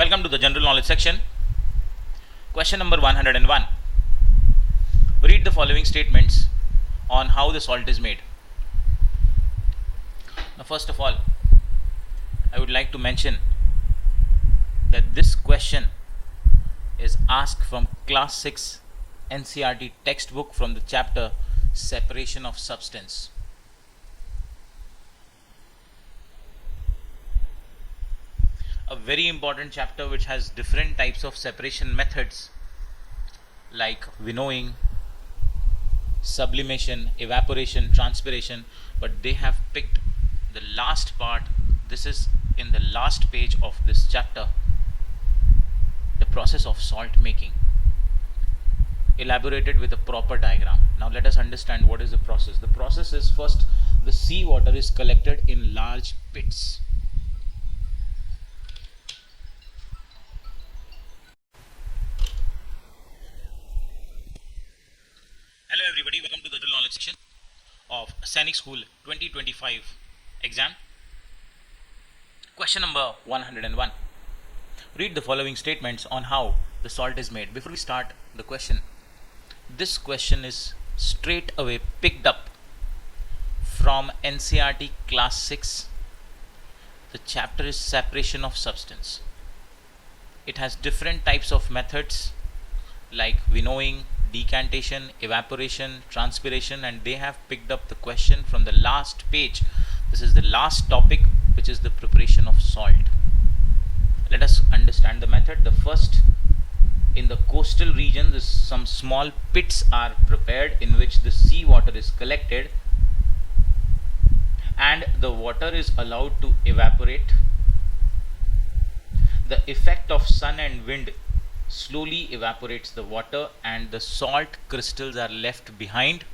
Welcome to the general knowledge section. Question number 101. Read the following statements on how the salt is made. Now, first of all, I would like to mention that this question is asked from class 6 NCERT textbook from the chapter Separation of Substance. A very important chapter which has different types of separation methods like winnowing, sublimation, evaporation, transpiration, but they have picked the last part. This is in the last page of this chapter, the process of salt making, elaborated with a proper diagram. Now let us understand what is the process. The process is, first the seawater is collected in large pits. Hello everybody, welcome to the general knowledge section of Sainik School 2025 exam. Question number 101. Read the following statements on how the salt is made. Before we start the question, this question is straight away picked up from NCERT class 6. The chapter is separation of substance. It has different types of methods like winnowing, decantation, evaporation, transpiration, and they have picked up the question from the last page. This is the last topic, which is the preparation of salt. Let us understand the method. The first, in the coastal region, some small pits are prepared in which the seawater is collected and the water is allowed to evaporate. The effect of sun and wind slowly evaporates the water and the salt crystals are left behind,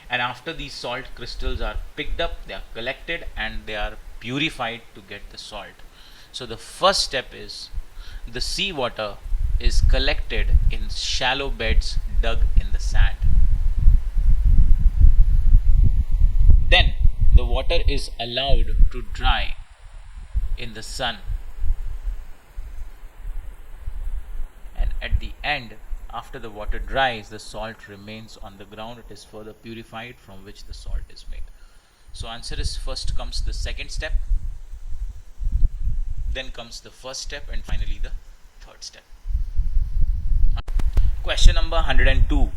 and after these salt crystals are picked up, they are collected and they are purified to get the salt. So the first step is the seawater is collected in shallow beds dug in the sand. Then the water is allowed to dry in the sun. And at the end, after the water dries, the salt remains on the ground. It is further purified, from which the salt is made. So answer is, first comes the second step, then comes the first step, and finally the third step. Question number 102.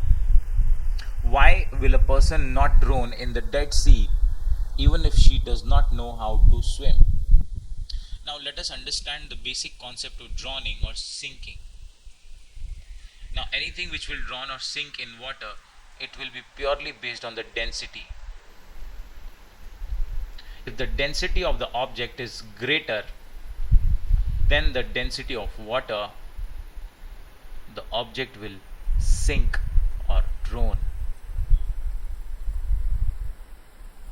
Why will a person not drown in the Dead Sea even if she does not know how to swim? Now let us understand the basic concept of drowning or sinking. Now anything which will drown or sink in water, it will be purely based on the density. If the density of the object is greater than the density of water, the object will sink or drown.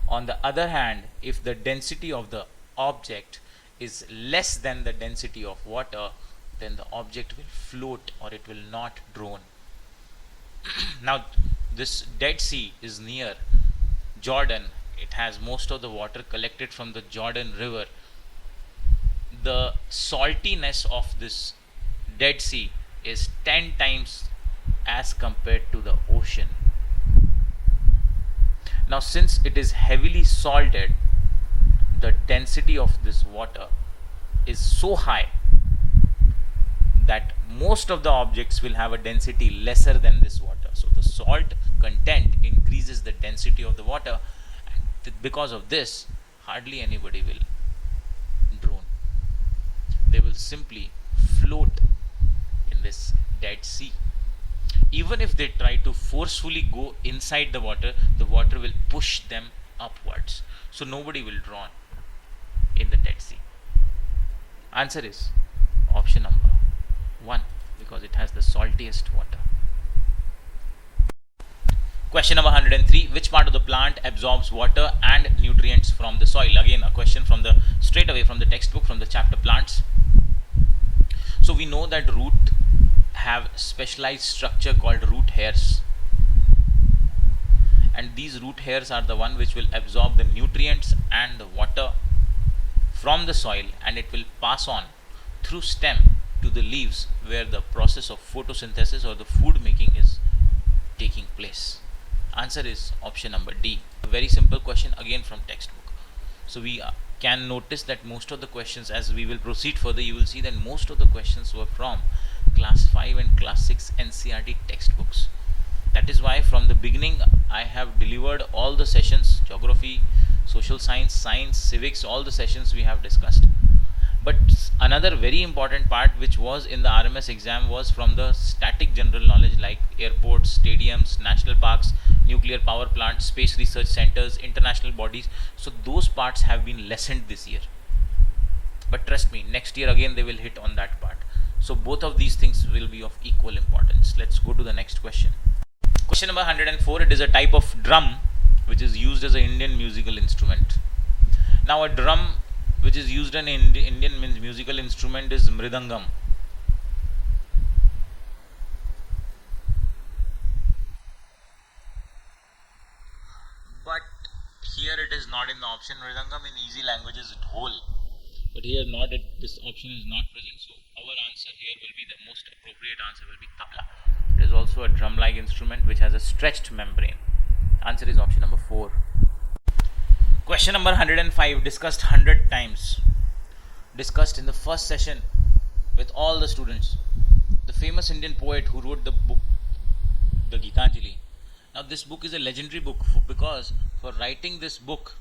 On the other hand, if the density of the object is less than the density of water, then the object will float or it will not drown. Now this Dead Sea is near Jordan. It has most of the water collected from the Jordan River. The saltiness of this Dead Sea is 10 times as compared to the ocean. Now since it is heavily salted, the density of this water is so high that most of the objects will have a density lesser than this water. So the salt content increases the density of the water, and because of this, hardly anybody will drown. They will simply float in this Dead Sea. Even if they try to forcefully go inside the water will push them upwards. So nobody will drown in the Dead Sea. Answer is option number 1, because it has the saltiest water. Question number 103. Which part of the plant absorbs water and nutrients from the soil? Again, a question from the straight away from the textbook, from the chapter plants. So we know that root have specialized structure called root hairs, and these root hairs are the one which will absorb the nutrients and the water from the soil, and it will pass on through stem to the leaves where the process of photosynthesis or the food making is taking place? Answer is option number D. A very simple question again from textbook. So we can notice that most of the questions, as we will proceed further, you will see that most of the questions were from class 5 and class 6 NCERT textbooks. That is why from the beginning I have delivered all the sessions, geography, social science, science, civics, all the sessions we have discussed. But another very important part which was in the RMS exam was from the static general knowledge, like airports, stadiums, national parks, nuclear power plants, space research centers, international bodies. So those parts have been lessened this year. But trust me, next year again they will hit on that part. So both of these things will be of equal importance. Let's go to the next question. Question number 104. It is a type of drum which is used as an Indian musical instrument. Now a drum which is used in Indian musical instrument is mridangam. But here it is not in the option. Mridangam in easy language is dhol. But here not, this option is not present. So our answer here will be, the most appropriate answer will be tabla. It is also a drum-like instrument which has a stretched membrane. Answer is option number 4. Question number 105, discussed 100 times. Discussed in the first session with all the students. The famous Indian poet who wrote the book, the Gitanjali. Now this book is a legendary book because for writing this book,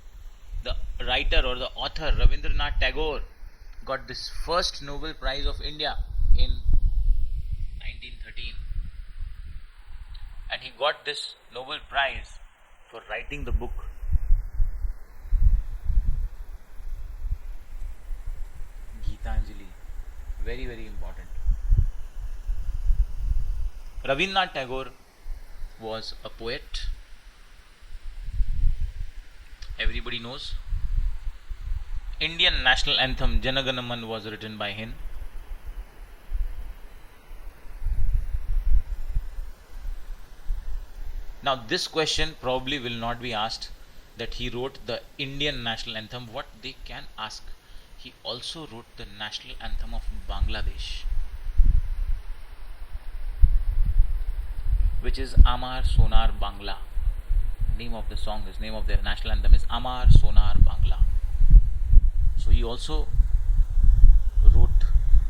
the writer or the author Ravindranath Tagore got this first Nobel Prize of India in 1913. And he got this Nobel Prize for writing the book. Gitanjali. Very, very important. Ravindranath Tagore was a poet. Everybody knows. Indian national anthem Jana Gana Man was written by him. Now this question probably will not be asked that he wrote the Indian national anthem. What they can ask, he also wrote the national anthem of Bangladesh, which is Amar Sonar Bangla. Name of the song is, name of their national anthem is Amar Sonar Bangla. So he also wrote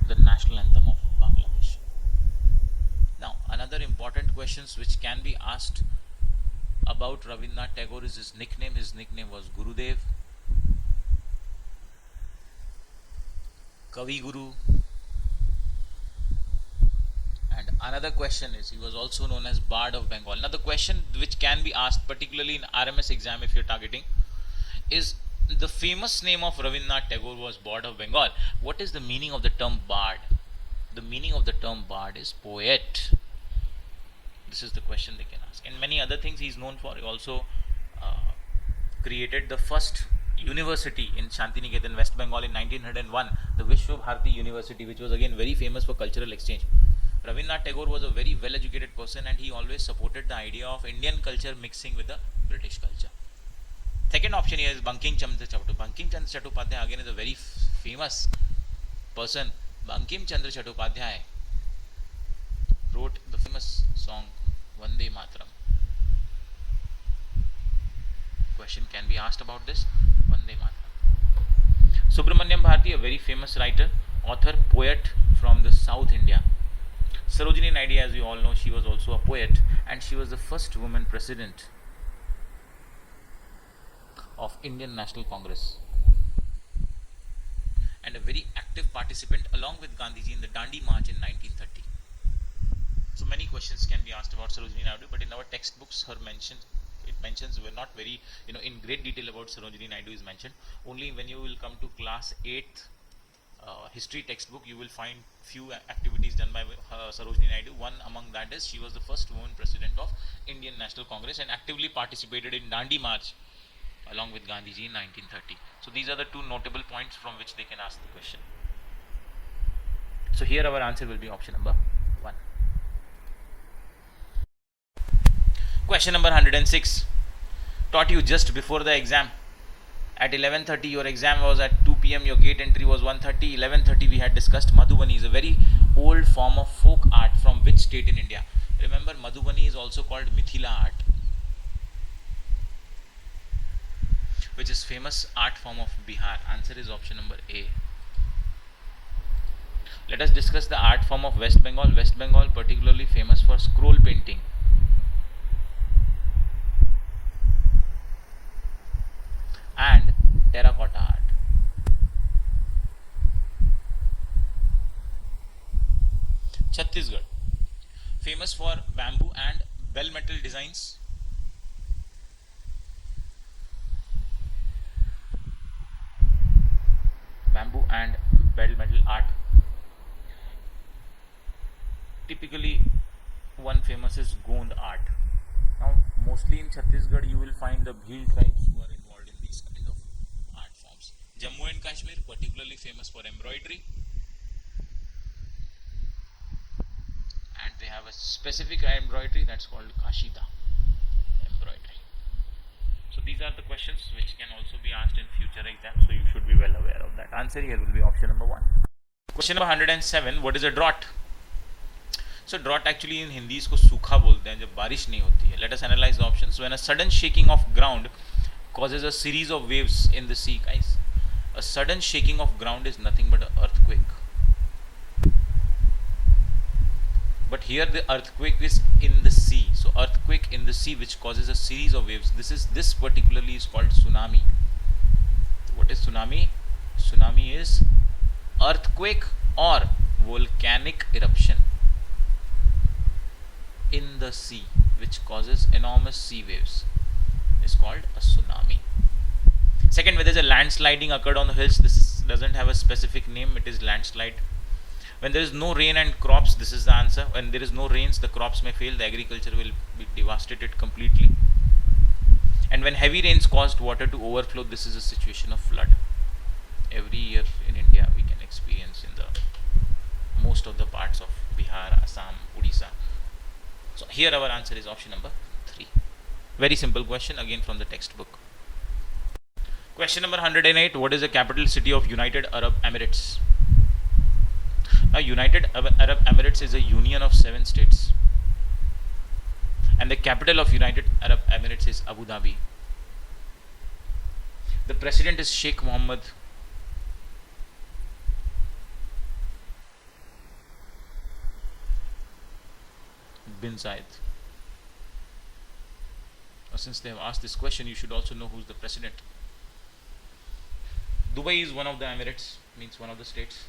the national anthem of Bangladesh. Now another important questions which can be asked about Ravindranath Tagore is his nickname. His nickname was Gurudev, Kavi Guru. And another question is, he was also known as Bard of Bengal. Now the question which can be asked particularly in RMS exam if you are targeting is, the famous name of Ravindranath Tagore was Bard of Bengal. What is the meaning of the term Bard? The meaning of the term Bard is poet. This is the question they can ask. And many other things he is known for. He also created the first university in Shantiniketan, West Bengal in 1901, the Vishwa Bharati University, which was again very famous for cultural exchange. Ravindranath Tagore was a very well educated person and he always supported the idea of Indian culture mixing with the British culture. Second option here is Bankim Chandra Chattopadhyay. Bankim Chandra Chattopadhyay again is a very famous person. Bankim Chandra Chattopadhyay wrote the famous song Vande Mataram. Question can be asked about this. Vande Mataram. Subramanyam Bharati, a very famous writer, author, poet from the South India. Sarojini Naidu, as we all know, she was also a poet and she was the first woman president of Indian National Congress and a very active participant along with Gandhiji in the Dandi March in 1930. So many questions can be asked about Sarojini Naidu, but in our textbooks her mention, it mentions were not very, in great detail about Sarojini Naidu is mentioned. Only when you will come to class 8th history textbook, you will find few activities done by Sarojini Naidu. One among that is she was the first woman president of Indian National Congress and actively participated in Dandi March along with Gandhiji in 1930. So these are the two notable points from which they can ask the question. So here our answer will be option number 1. Question number 106. Taught you just before the exam. At 11:30 your exam was at 2 p.m. p.m. your gate entry was 1:30. 11:30 we had discussed. Madhubani is a very old form of folk art from which state in India? Remember, Madhubani is also called Mithila art, which is famous art form of Bihar. Answer is option number A. Let us discuss the art form of West Bengal. West Bengal particularly famous for scroll painting and terracotta art. Chhattisgarh famous for bamboo and bell metal designs. Bamboo and bell metal art. Typically, one famous is Gond art. Now, mostly in Chhattisgarh, you will find the Bhil tribes who are involved in these kind of art forms. Jammu and Kashmir, particularly famous for embroidery, and they have a specific embroidery that's called Kashida embroidery. So these are the questions which can also be asked in future exams, so you should be well aware of that. Answer here will be option number 1. Question number 107. What is a drought? So drought actually in Hindi इसको सूखा बोलते हैं जब बारिश नहीं होती है. Let us analyze the options. When a sudden shaking of ground causes a series of waves in the sea, guys. A sudden shaking of ground is nothing but an earthquake. But here the earthquake is in the sea. So earthquake in the sea which causes a series of waves. This particularly is called tsunami. What is tsunami? Tsunami is earthquake or volcanic eruption in the sea which causes enormous sea waves is called a tsunami. Second, whether a landsliding occurred on the hills, this doesn't have a specific name, it is landslide. When there is no rain and crops, this is the answer. When there is no rains, the crops may fail, the agriculture will be devastated completely. And when heavy rains caused water to overflow, this is a situation of flood. Every year in India we can experience in the most of the parts of Bihar, Assam, Odisha. So here our answer is option number 3. Very simple question again from the textbook. Question number 108. What is the capital city of United Arab Emirates? Now United Arab Emirates is a union of 7 states. And the capital of United Arab Emirates is Abu Dhabi. The president is Sheikh Mohammed bin Zayed. Now, since they have asked this question, you should also know who's the president. Dubai is one of the Emirates, means one of the states.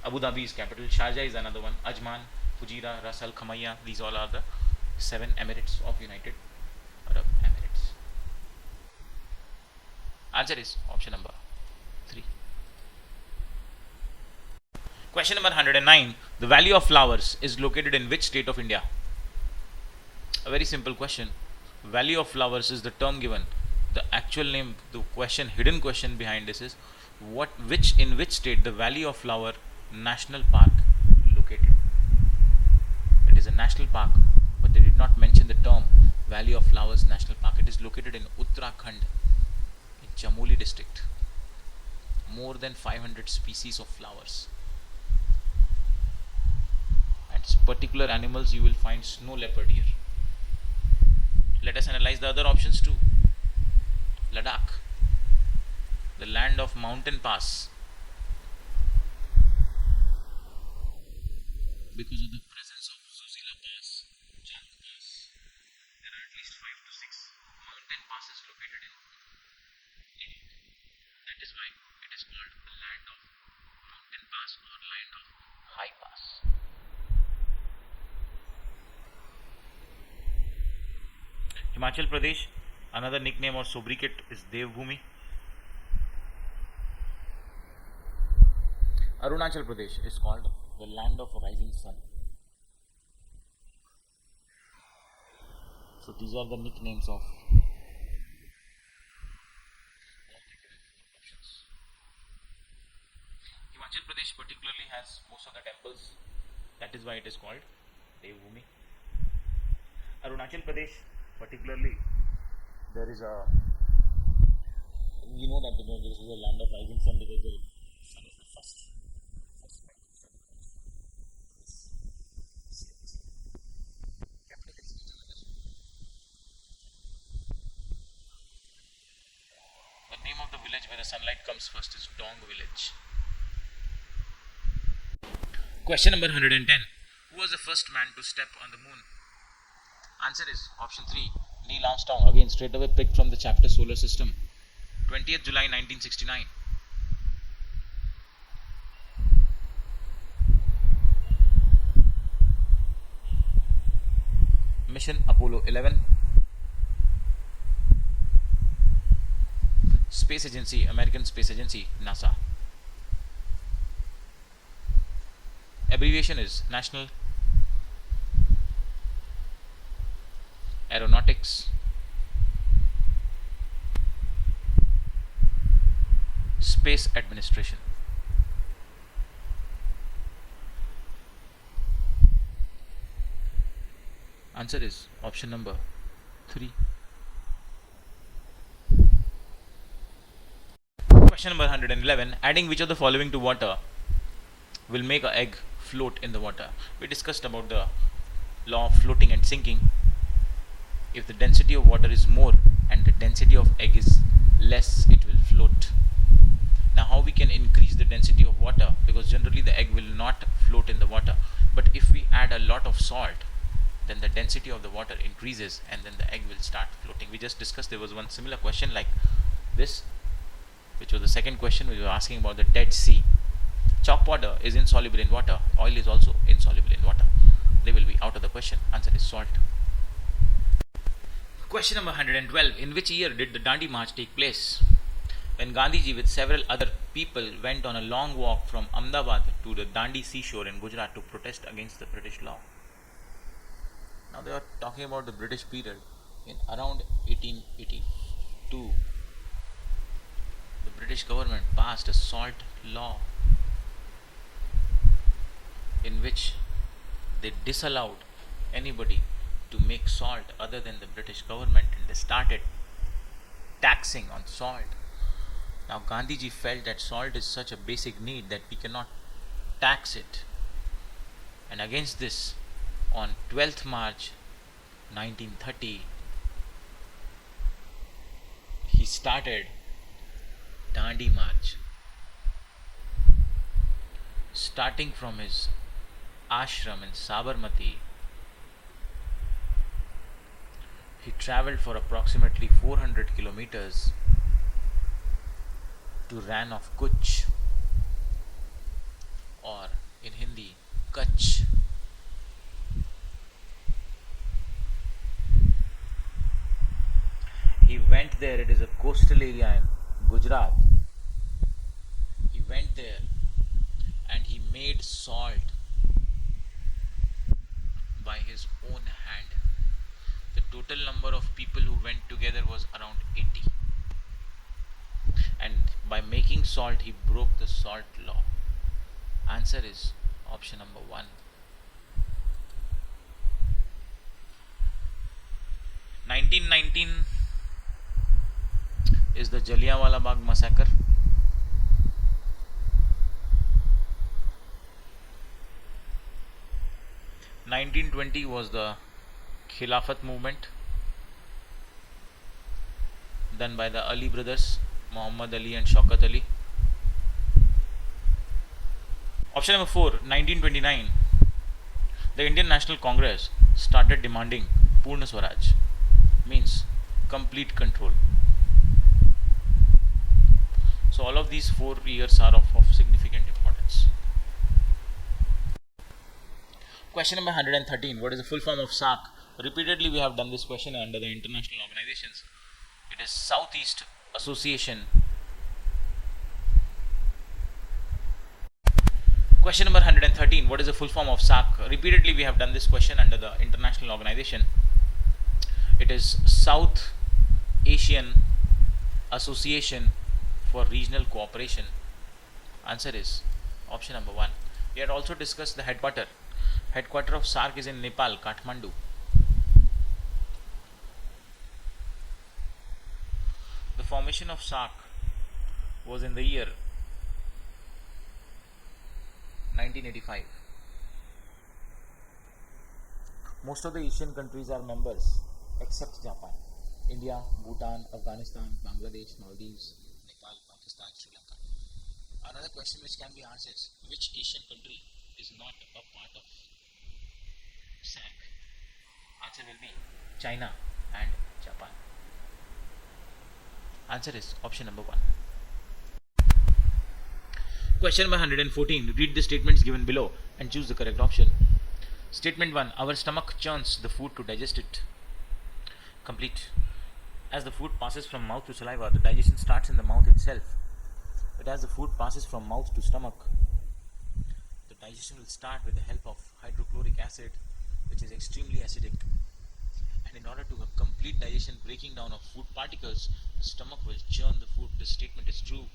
Abu Dhabi is capital. Sharjah is another one. Ajman, Fujairah, Ras Al Khaimah, these all are the 7 Emirates of United Arab Emirates. Answer is option number 3. Question number 109. The Valley of Flowers is located in which state of India? A very simple question. Valley of Flowers is the term given. The actual name, the question, hidden question behind this is in which state the Valley of Flower National Park located? It is a national park, but they did not mention the term Valley of Flowers National Park. It is located in Uttarakhand, in Chamoli district. More than 500 species of flowers. And particular animals you will find snow leopard here. Let us analyze the other options too. Ladakh, the land of mountain pass. Because of the presence of Zuzila Pass, Jang Pass, there are at least 5 to 6 mountain passes located in it. That is why it is called the land of mountain pass or land of high pass. Himachal Pradesh, another nickname or sobriquet is Devbhumi. Arunachal Pradesh is called the land of rising sun. So these are the nicknames of Himachal Pradesh particularly has most of the temples. That is why it is called Devbhumi. Arunachal Pradesh particularly, there is a, we know that this is a land of rising sun because the village where the sunlight comes first is Dong village. Question number 110. Who was the first man to step on the moon? Answer is option 3. Neil Armstrong. Again, straight away picked from the chapter Solar System. 20th July 1969. Mission Apollo 11. Space Agency, American Space Agency, NASA. Abbreviation is National Aeronautics Space Administration. Answer is option number 3. Question number 111. Adding which of the following to water will make an egg float in the water? We discussed about the law of floating and sinking. If the density of water is more and the density of egg is less, it will float. Now how we can increase the density of water? Because generally the egg will not float in the water. But if we add a lot of salt, then the density of the water increases and then the egg will start floating. We just discussed, there was one similar question like this, which was the second question. We were asking about the Dead Sea. Chalk powder is insoluble in water. Oil is also insoluble in water. They will be out of the question. Answer is salt. Question number 112. In which year did the Dandi March take place? When Gandhiji with several other people went on a long walk from Ahmedabad to the Dandi seashore in Gujarat to protest against the British law. Now they are talking about the British period. In around 1882, the British government passed a salt law in which they disallowed anybody to make salt other than the British government, and they started taxing on salt. Now Gandhiji felt that salt is such a basic need that we cannot tax it, and against this, on 12th March 1930, he started Dandi March. Starting from his ashram in Sabarmati, he travelled for approximately 400 kilometers to Ran of Kutch, or in Hindi, Kutch. He went there, it is a coastal area in Gujarat. He went there and he made salt by his own hand. The total number of people who went together was around 80. And by making salt, he broke the salt law. Answer is option number 1. 1919 is the Jallianwala Bagh massacre. 1920 was the Khilafat movement done by the Ali brothers, Muhammad Ali and Shaukat Ali. Option number 4, 1929, the Indian National Congress started demanding Purna Swaraj, means complete control. So all of these 4 years are of significant importance. Question number 113. What is the full form of SAARC? Repeatedly we have done this question under the international organizations. It is Southeast Association. Question number 113. What is the full form of SAARC? Repeatedly we have done this question under the international organization. It is South Asian Association for Regional Cooperation. Answer is option number 1. We had also discussed the headquarter. Headquarter of SAARC is in Nepal, Kathmandu. The formation of SAARC was in the year 1985. Most of the Asian countries are members except Japan. India, Bhutan, Afghanistan, Bangladesh, Maldives, Nepal, Pakistan, Sri Lanka. Another question which can be answered is which Asian country is not a part of SAC? Answer will be China and Japan. Answer is option number 1. Question number 114. Read the statements given below and choose the correct option. Statement 1. Our stomach churns the food to digest it. Complete. As the food passes from mouth to saliva, the digestion starts in the mouth itself. But as the food passes from mouth to stomach, the digestion will start with the help of hydrochloric acid, which is extremely acidic. And in order to have complete digestion, breaking down of food particles, the stomach will churn the food. This statement is true.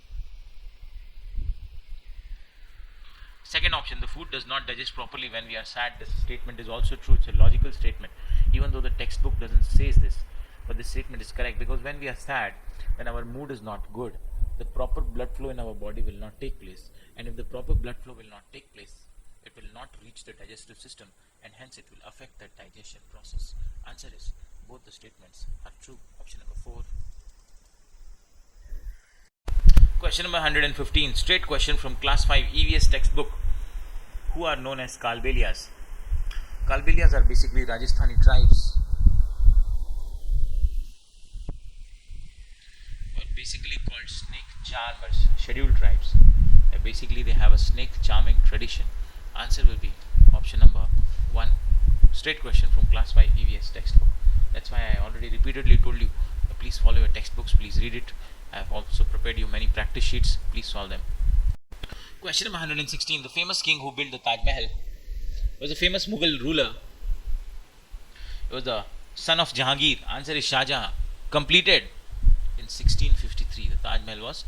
Second option, the food does not digest properly when we are sad. This statement is also true. It's a logical statement, even though the textbook doesn't say this. But this statement is correct because when we are sad, when our mood is not good, the proper blood flow in our body will not take place. And if the proper blood flow will not take place, it will not reach the digestive system, and hence it will affect the digestion process. Answer is both the statements are true. Option number 4. Question number 115. Straight question from class 5 EVS textbook. Who are known as Kalbelias? Kalbelias are basically Rajasthani tribes. Or basically called snake charmers, scheduled tribes. Basically they have a snake charming tradition. Answer will be option number 1. Straight question from class 5 EVS textbook. That's why I already repeatedly told you, please follow your textbooks, please read it. I have also prepared you many practice sheets, please solve them. Question number 116. The famous king who built the Taj Mahal was a famous Mughal ruler. It was the son of Jahangir. Answer is Shah Jahan. Completed in 1653. The Taj Mahal was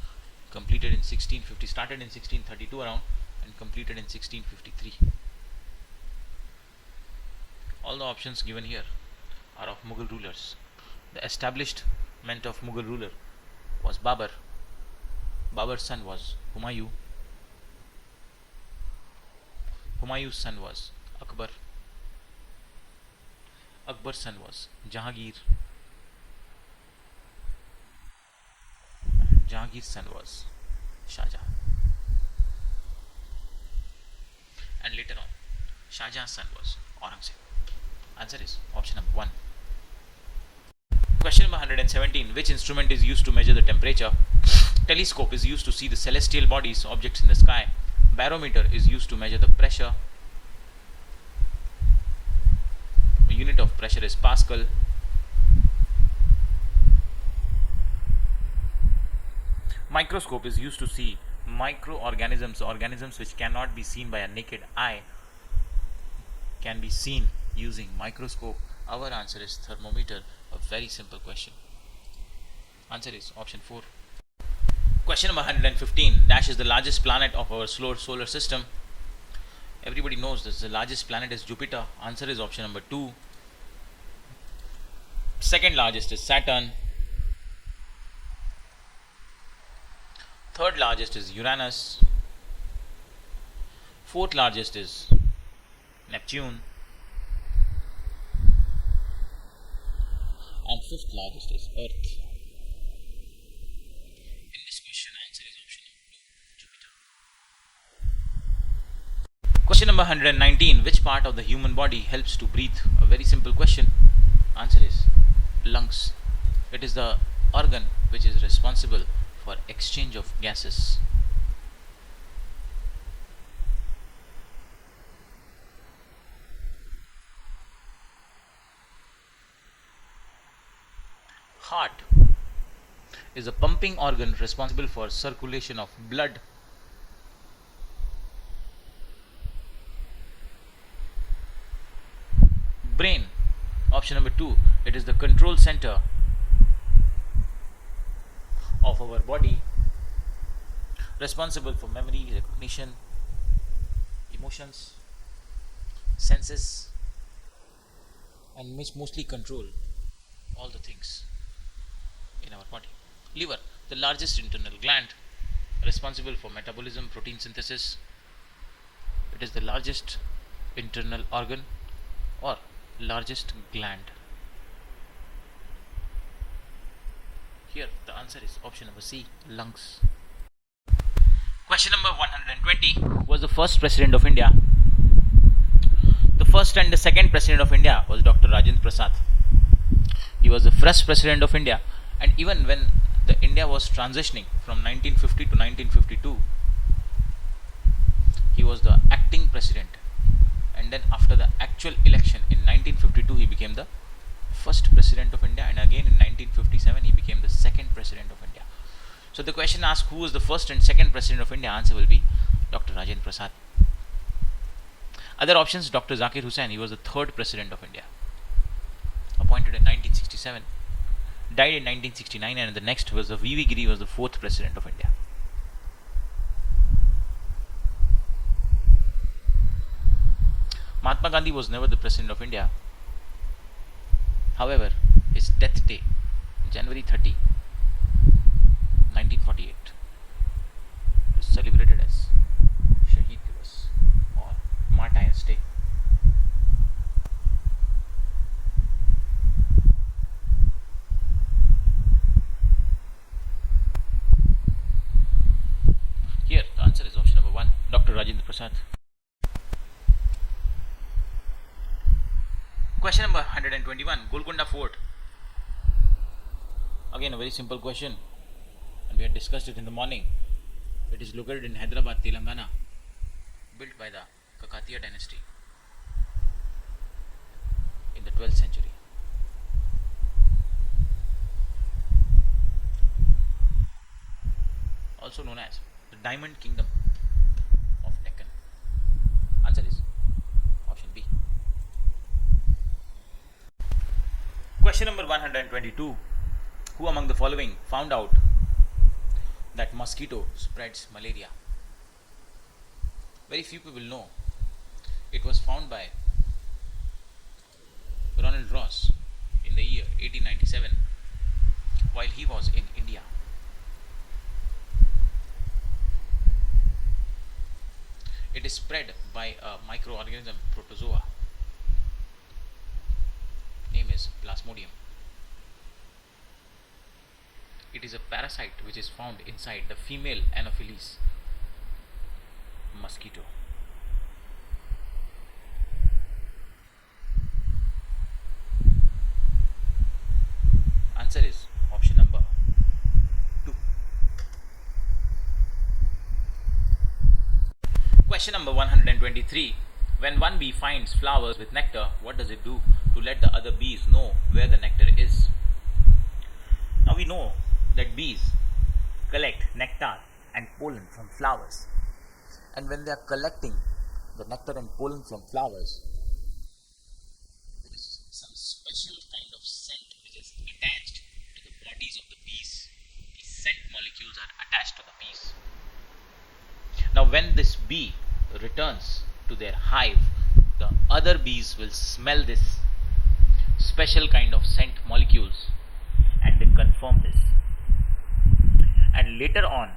completed in 1650. Started in 1632 around and completed in 1653. All the options given here are of Mughal rulers. The establishment of Mughal ruler was Babur. Babur's son was Humayun. Humayun's son was Akbar. Akbar's son was Jahangir. Jahangir's son was Shah Jahan. And later on, Shah Jahan's son was Aurangzeb. Answer is option number 1. Question number 117. Which instrument is used to measure the temperature? Telescope is used to see the celestial bodies, objects in the sky. Barometer is used to measure the pressure. The unit of pressure is Pascal. Microscope is used to see microorganisms, organisms which cannot be seen by a naked eye, can be seen using microscope. Our answer is thermometer. A very simple question. Answer is option 4. Question number 115. Dash is the largest planet of our solar system. Everybody knows this. The largest planet is Jupiter. Answer is option number 2. Second largest is Saturn. Third largest is Uranus. Fourth largest is Neptune. And fifth largest is Earth. In this question, answer is option number 2, Jupiter. Question number 119. Which part of the human body helps to breathe? A very simple question. Answer is lungs. It is the organ which is responsible for exchange of gases. Heart is a pumping organ responsible for circulation of blood. Brain, option number 2, it is the control center of our body, responsible for memory, recognition, emotions, senses, and mostly control all the things in our body. Liver, the largest internal gland, responsible for metabolism, protein synthesis. It is the largest internal organ or largest gland. Here the answer is option number C, lungs. Question number 120. Who was the first president of India? The first and the second president of India was Dr. Rajendra Prasad. He was the first president of India, and even when the India was transitioning from 1950 to 1952, he was the acting president, and then after the actual election in 1952 he became the first president of India, and again in 1957 he became the second president of India. So the question asks, who was the first and second president of India? Answer will be Dr. Rajendra Prasad. Other options: Dr. Zakir Hussain, he was the third president of India, appointed in 1967, died in 1969, and the next was the V.V. Giri, was the fourth president of India. Mahatma Gandhi was never the president of India. However, his death day, January 30, 1948, is celebrated as Shaheed Divas or Martyrs Day. Here, the answer is option number 1, Dr. Rajendra Prasad. Question number 121, Golconda Fort. Again, a very simple question, and we had discussed it in the morning. It is located in Hyderabad, Telangana, built by the Kakatiya dynasty in the 12th century. Also known as the Diamond Kingdom of Deccan. Answer is option B. Question number 122. Who among the following found out that mosquito spreads malaria? Very few people know. It was found by Ronald Ross in the year 1897 while he was in India. It is spread by a microorganism, protozoa. Name is Plasmodium. It is a parasite which is found inside the female Anopheles mosquito. Answer is option number 2. Question number 123. When one bee finds flowers with nectar, what does it do to let the other bees know where the nectar is? Now we know that bees collect nectar and pollen from flowers, and when they are collecting the nectar and pollen from flowers, there is some special kind of scent which is attached to the bodies of the bees. These scent molecules are attached to the bees. Now when this bee returns to their hive, the other bees will smell this special kind of scent molecules and they confirm this. And later on,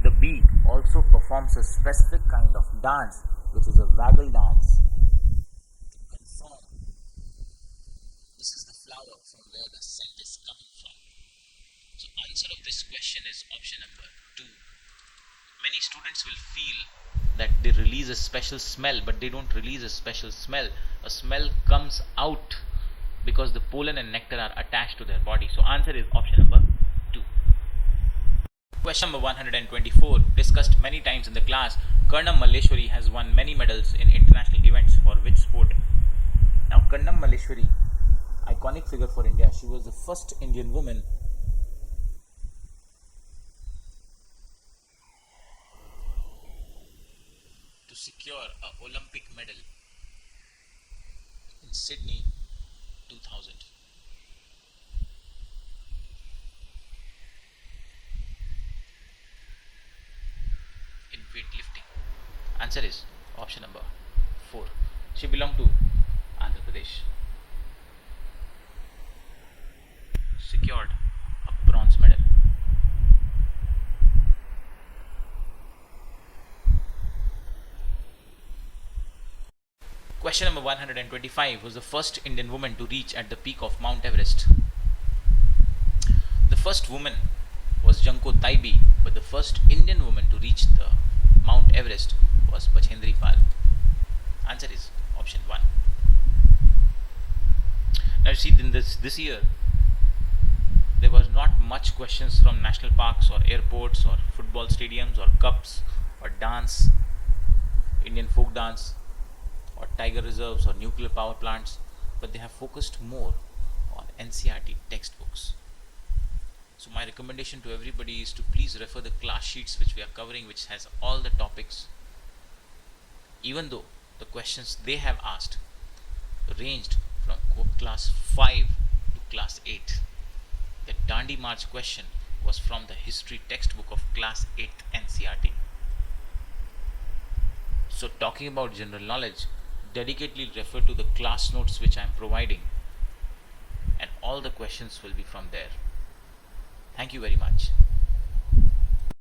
the bee also performs a specific kind of dance, which is a waggle dance, to confirm this is the flower from where the scent is coming from. So answer of this question is option number 2. Many students will feel that they release a special smell, but they don't release a special smell. A smell comes out because the pollen and nectar are attached to their body. So answer is option number 2. Question number 124, discussed many times in the class. Karnam Malleshwari has won many medals in international events for which sport? Now Karnam Malleshwari, iconic figure for India. She was the first Indian woman to secure an Olympic medal in Sydney 2000. In weightlifting. Answer is option number 4. She belonged to Andhra Pradesh. Secured a bronze medal. Question number 125 was the first Indian woman to reach at the peak of Mount Everest. The first woman was Janko Taibi, but the first Indian woman to reach the Mount Everest was Bachendri Pal. Answer is option 1. Now see, in this year there were not much questions from national parks or airports or football stadiums or cups or dance, Indian folk dance, or tiger reserves or nuclear power plants, but they have focused more on NCRT textbooks. So my recommendation to everybody is to please refer the class sheets which we are covering, which has all the topics, even though the questions they have asked ranged from class 5 to class 8. The Dandi March question was from the history textbook of class 8th NCRT. So talking about general knowledge, dedicatedly refer to the class notes which I am providing, and all the questions will be from there. Thank you very much.